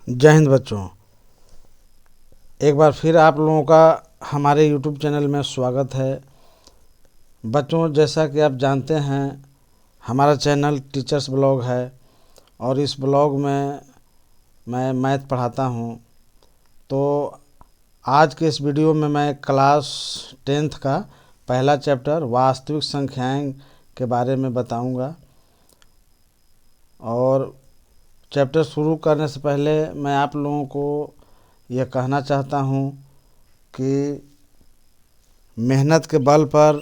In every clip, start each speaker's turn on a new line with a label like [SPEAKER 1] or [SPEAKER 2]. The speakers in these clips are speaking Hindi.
[SPEAKER 1] जय हिंद बच्चों। एक बार फिर आप लोगों का हमारे YouTube चैनल में स्वागत है। बच्चों, जैसा कि आप जानते हैं, हमारा चैनल टीचर्स ब्लॉग है और इस ब्लॉग में मैं मैथ पढ़ाता हूं। तो आज के इस वीडियो में मैं क्लास 10th का पहला चैप्टर वास्तविक संख्याएं के बारे में बताऊंगा। और चैप्टर शुरू करने से पहले मैं आप लोगों को यह कहना चाहता हूं कि मेहनत के बल पर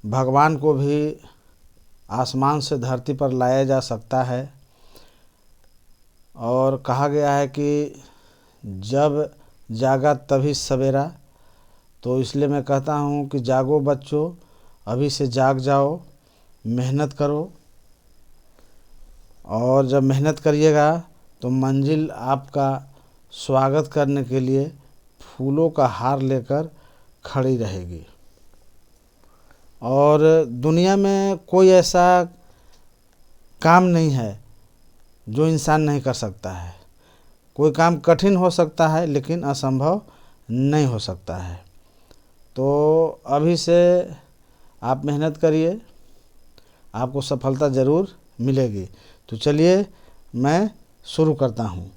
[SPEAKER 1] भगवान को भी आसमान से धरती पर लाया जा सकता है। और कहा गया है कि जब जागा तभी सवेरा। तो इसलिए मैं कहता हूँ कि जागो बच्चों, अभी से जाग जाओ, मेहनत करो। और जब मेहनत करिएगा तो मंजिल आपका स्वागत करने के लिए फूलों का हार लेकर खड़ी रहेगी। और दुनिया में कोई ऐसा काम नहीं है जो इंसान नहीं कर सकता है। कोई काम कठिन हो सकता है लेकिन असंभव नहीं हो सकता है। तो अभी से आप मेहनत करिए, आपको सफलता ज़रूर मिलेगी। तो चलिए मैं शुरू करता हूँ।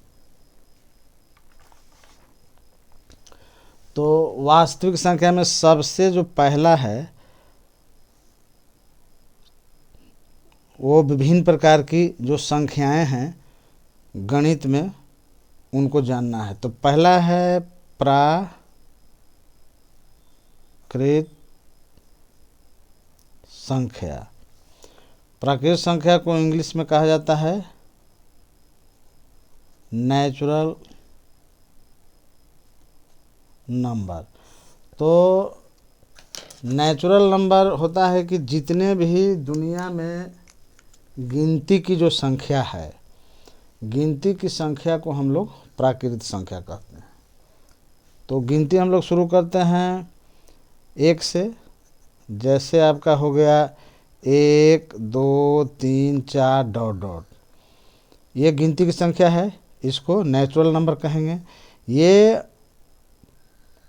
[SPEAKER 1] तो वास्तविक संख्या में सबसे जो पहला है वो विभिन्न प्रकार की जो संख्याएं हैं गणित में, उनको जानना है। तो पहला है प्राकृत संख्या। प्राकृत संख्या को इंग्लिश में कहा जाता है नेचुरल नंबर। तो नेचुरल नंबर होता है कि जितने भी दुनिया में गिनती की जो संख्या है, गिनती की संख्या को हम लोग प्राकृत संख्या कहते हैं। तो गिनती हम लोग शुरू करते हैं एक से। जैसे आपका हो गया 1 2 3 4 डॉट डॉट, ये गिनती की संख्या है, इसको नेचुरल नंबर कहेंगे। ये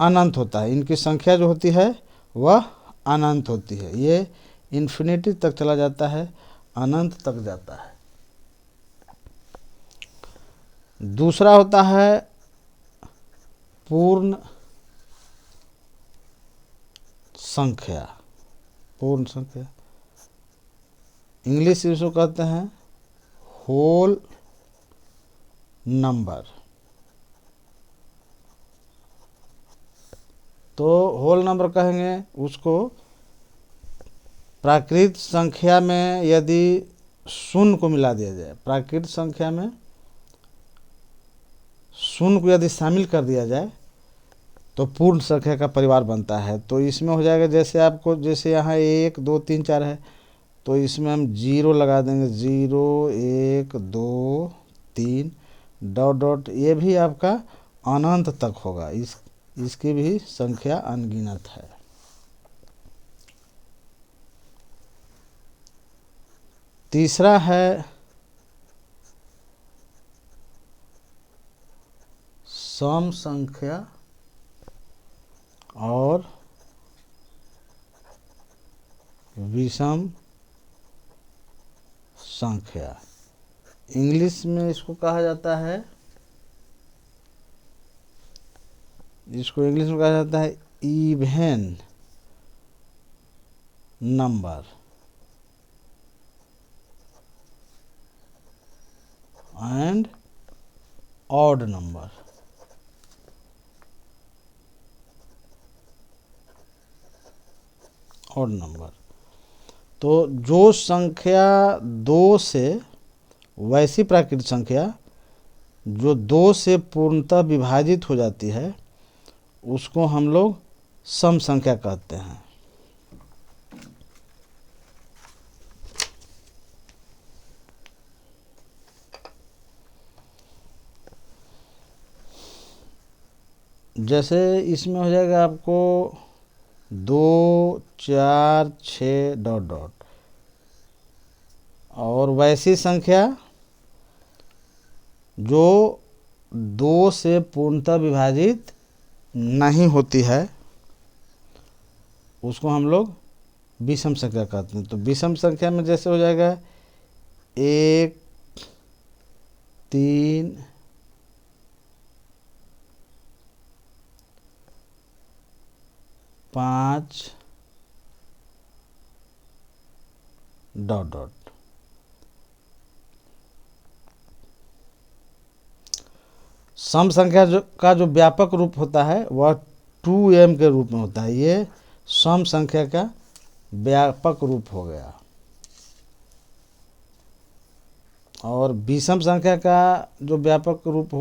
[SPEAKER 1] अनंत होता है, इनकी संख्या जो होती है वह अनंत होती है। ये इन्फिनिटी तक चला जाता है, अनंत तक जाता है। दूसरा होता है पूर्ण संख्या। पूर्ण संख्या इंग्लिश इसको कहते हैं होल नंबर। तो होल नंबर कहेंगे उसको। प्राकृत संख्या में यदि शून्य को मिला दिया जाए, प्राकृत संख्या में शून्य को यदि शामिल कर दिया जाए तो पूर्ण संख्या का परिवार बनता है। तो इसमें हो जाएगा, जैसे आपको, जैसे यहाँ 1 2 3 4 है, तो इसमें हम 0 लगा देंगे। 0 1 2 3 डॉट डॉट, ये भी आपका अनंत तक होगा। इसकी भी संख्या अनगिनत है। तीसरा है सम संख्या और विषम संख्या। इंग्लिश में इसको कहा जाता है, इसको इंग्लिश में कहा जाता है even number and odd number. Odd number तो जो संख्या 2 से, वैसी प्राकृतिक संख्या जो 2 से पूर्णतः विभाजित हो जाती है, उसको हम लोग सम संख्या कहते हैं। जैसे इसमें हो जाएगा आपको 2 4 6 डॉट डॉट। और वैसी संख्या जो 2 से पूर्णतः विभाजित नहीं होती है उसको हम लोग विषम संख्या कहते हैं। तो विषम संख्या में जैसे हो जाएगा 1, 3, 5 डॉट डॉट। सम संख्या का जो व्यापक रूप होता है वह 2m के रूप में होता है। ये सम संख्या का व्यापक रूप हो गया। और विषम संख्या का जो व्यापक रूप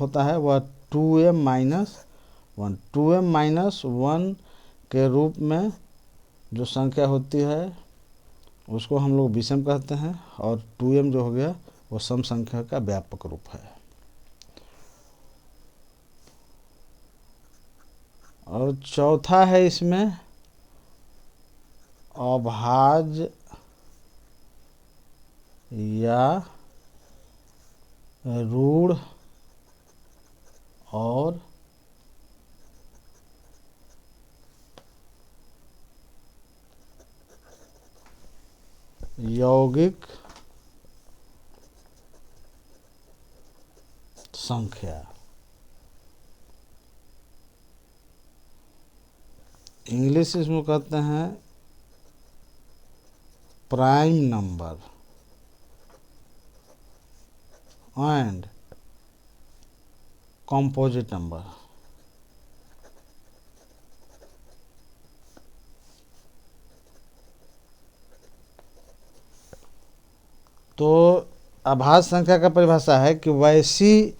[SPEAKER 1] होता है वह 2m माइनस 1। 2m माइनस 1 के रूप में जो संख्या होती है उसको हम लोग विषम कहते हैं, और 2m जो हो गया वो सम संख्या का व्यापक रूप है। और चौथा है इसमें अभाज्य या ऋण और यौगिक संख्या। इंग्लिश इसमें कहते हैं prime number and composite number. तो अभाज्य संख्या का परिभाषा है कि वैसी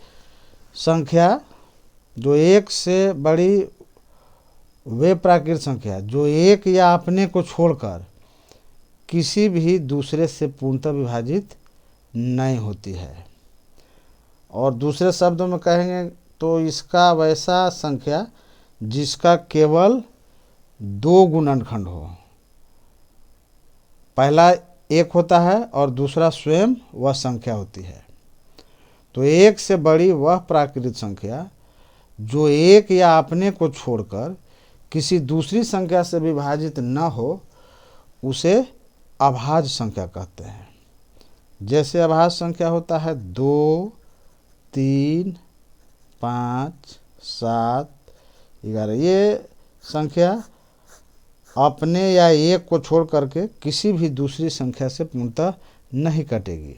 [SPEAKER 1] संख्या जो 1 से बड़ी, वे प्राकृत संख्या जो 1 या अपने को छोड़कर किसी भी दूसरे से पूर्णतः विभाजित नहीं होती है। और दूसरे शब्दों में कहेंगे तो इसका वैसा संख्या जिसका केवल 2 गुणनखंड हो। पहला 1 होता है और दूसरा स्वयं वह संख्या होती है। तो 1 से बड़ी वह प्राकृत संख्या जो 1 या अपने को छोड़कर किसी दूसरी संख्या से विभाजित न हो उसे अभाज्य संख्या कहते हैं। जैसे अभाज्य संख्या होता है 2, 3, 5, 7, 11। ये संख्या अपने या 1 को छोड़ करके किसी भी दूसरी संख्या से पूर्णतः नहीं कटेगी।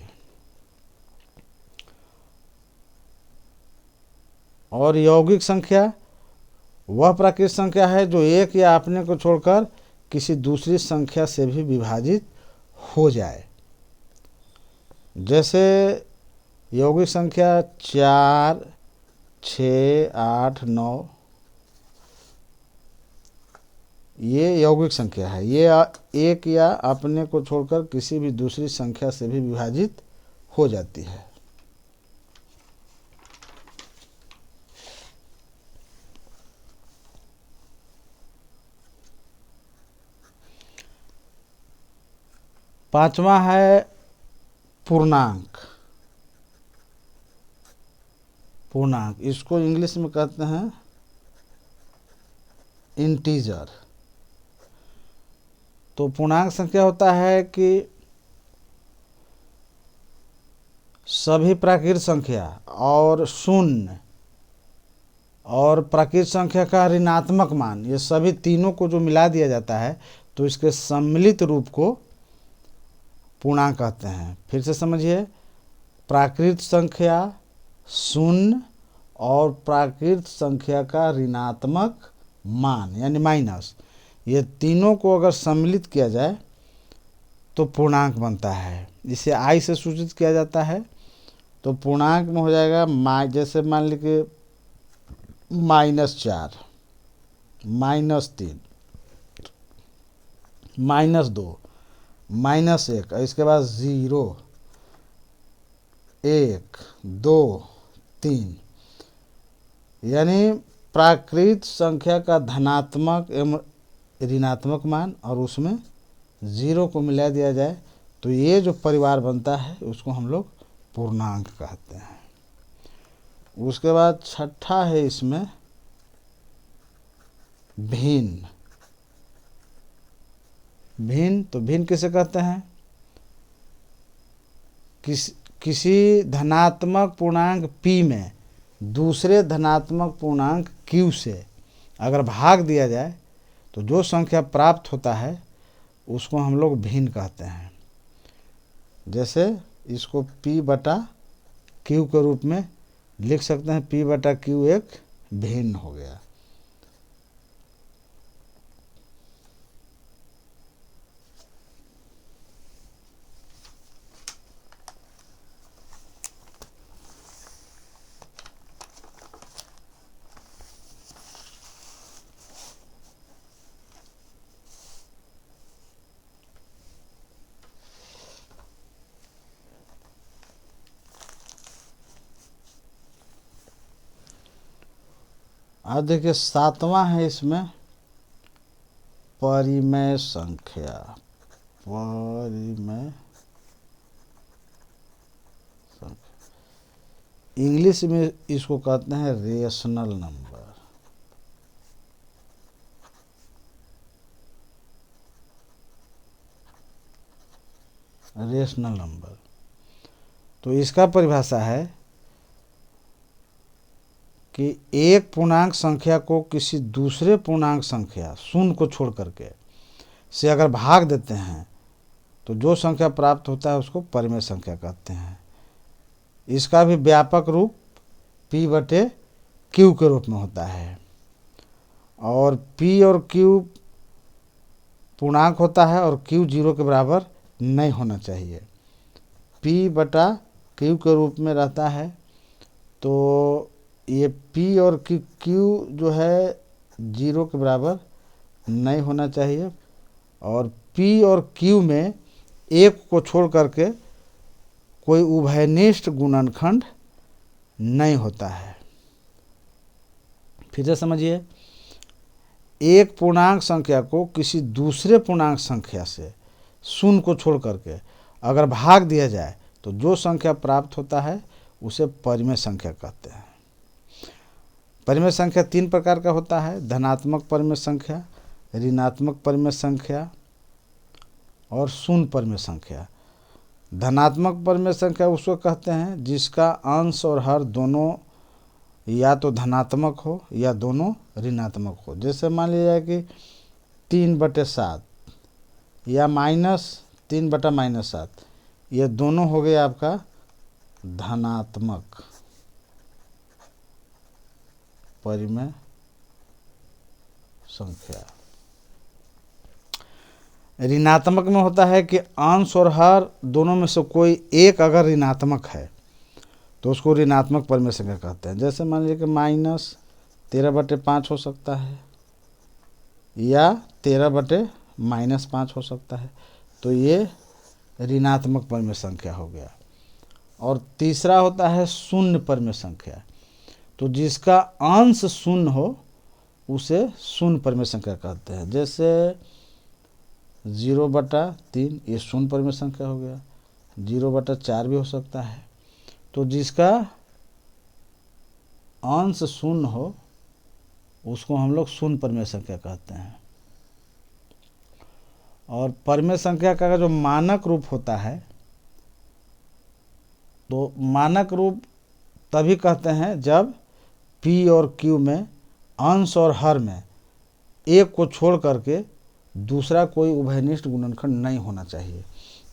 [SPEAKER 1] और यौगिक संख्या वह प्राकृत संख्या है जो 1 या अपने को छोड़कर किसी दूसरी संख्या से भी विभाजित हो जाए। जैसे यौगिक संख्या 4, 6, 8, 9, ये यौगिक संख्या है। ये 1 या अपने को छोड़कर किसी भी दूसरी संख्या से भी विभाजित हो जाती है। पांचवा है पूर्णांक। पूर्णांक इसको इंग्लिश में कहते हैं इंटीजर। तो पूर्णांक संख्या होता है कि सभी प्राकृत संख्या और शून्य और प्राकृत संख्या का ऋणात्मक मान, ये सभी तीनों को जो मिला दिया जाता है तो इसके सम्मिलित रूप को पूर्णांक कहते हैं। फिर से समझिए, प्राकृत संख्या, शून्य और प्राकृत संख्या का ऋणात्मक मान यानी माइनस, ये तीनों को अगर सम्मिलित किया जाए तो पूर्णांक बनता है। इसे आई से सूचित किया जाता है। तो पूर्णांक में हो जाएगा जैसे मान लीजिए -4, -3, -2, -1, इसके बाद 0, 1, 2, 3। यानी प्राकृत संख्या का धनात्मक एवं ऋणात्मक मान और उसमें 0 को मिला दिया जाए तो ये जो परिवार बनता है उसको हम लोग पूर्णांक कहते हैं। उसके बाद छठा है इसमें भिन्न। भिन्न तो भिन्न किसे कहते हैं? किसी धनात्मक पूर्णांक p में दूसरे धनात्मक पूर्णांक q से अगर भाग दिया जाए तो जो संख्या प्राप्त होता है उसको हम लोग भिन्न कहते हैं। जैसे इसको p बटा q के रूप में लिख सकते हैं। p बटा q एक भिन्न हो गया। अब देखिए सातवां है इसमें परिमेय संख्या। परिमेय संख्या इंग्लिश में इसको कहते हैं रेशनल नंबर। रेशनल नंबर तो इसका परिभाषा है कि एक पूर्णांक संख्या को किसी दूसरे पूर्णांक संख्या शून्य को छोड़ करके से अगर भाग देते हैं तो जो संख्या प्राप्त होता है उसको परिमेय संख्या कहते हैं। इसका भी व्यापक रूप p बटे q के रूप में होता है और p और q पूर्णांक होता है और q 0 के बराबर नहीं होना चाहिए। p बटा q के रूप में रहता है तो ये p और q जो है 0 के बराबर नहीं होना चाहिए और p और q में एक को छोड़ करके कोई उभयनिष्ठ गुणनखंड नहीं होता है। फिर से समझिए, एक पूर्णांक संख्या को किसी दूसरे पूर्णांक संख्या से शून्य को छोड़ करके अगर भाग दिया जाए तो जो संख्या प्राप्त होता है उसे परिमेय संख्या कहते हैं। परिमेय संख्या तीन प्रकार का होता है: धनात्मक परिमेय संख्या, ऋणात्मक परिमेय संख्या और शून्य परिमेय संख्या। धनात्मक परिमेय संख्या उसको कहते हैं जिसका अंश और हर दोनों या तो धनात्मक हो या दोनों ऋणात्मक हो। जैसे मान लिया कि 3/7 या -3/-7, ये दोनों हो गए आपका धनात्मक परिमेय संख्या। ऋणात्मक में होता है कि अंश और हर दोनों में से कोई एक अगर ऋणात्मक है तो उसको ऋणात्मक परिमेय संख्या कहते हैं। जैसे मान लीजिए कि -13/5 हो सकता है या 13/-5 हो सकता है, तो ये ऋणात्मक परिमेय संख्या हो गया। और तीसरा होता है शून्य परिमेय संख्या, तो जिसका अंश शून्य हो उसे शून्य परिमेय संख्या कहते हैं। जैसे 0/3 ये शून्य परिमेय संख्या हो गया, 0/4 भी हो सकता है। तो जिसका अंश शून्य हो उसको हम लोग शून्य परिमेय संख्या कहते हैं। और परिमेय संख्या का जो मानक रूप होता है, तो मानक रूप तभी कहते हैं जब p और q में अंश और हर में एक को छोड़ करके दूसरा कोई उभयनिष्ठ गुणनखंड नहीं होना चाहिए।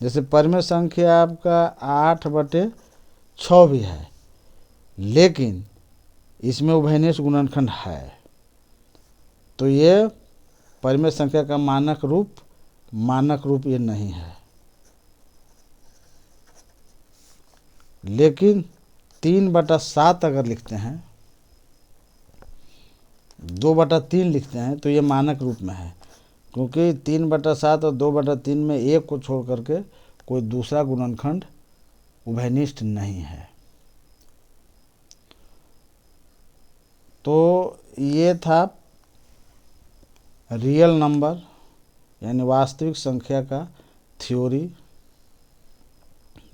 [SPEAKER 1] जैसे परिमेय संख्या आपका 8/6 भी है लेकिन इसमें उभयनिष्ठ गुणनखंड है, तो ये परिमेय संख्या का मानक रूप ये नहीं है। लेकिन 3/7 अगर लिखते हैं, 2/3 लिखते हैं तो ये मानक रूप में है, क्योंकि 3/7 और 2/3 में एक को छोड़ करके कोई दूसरा गुणनखंड उभयनिष्ठ नहीं है। तो ये था रियल नंबर यानी वास्तविक संख्या का थ्योरी।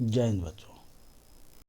[SPEAKER 1] जय हिंद बच्चों।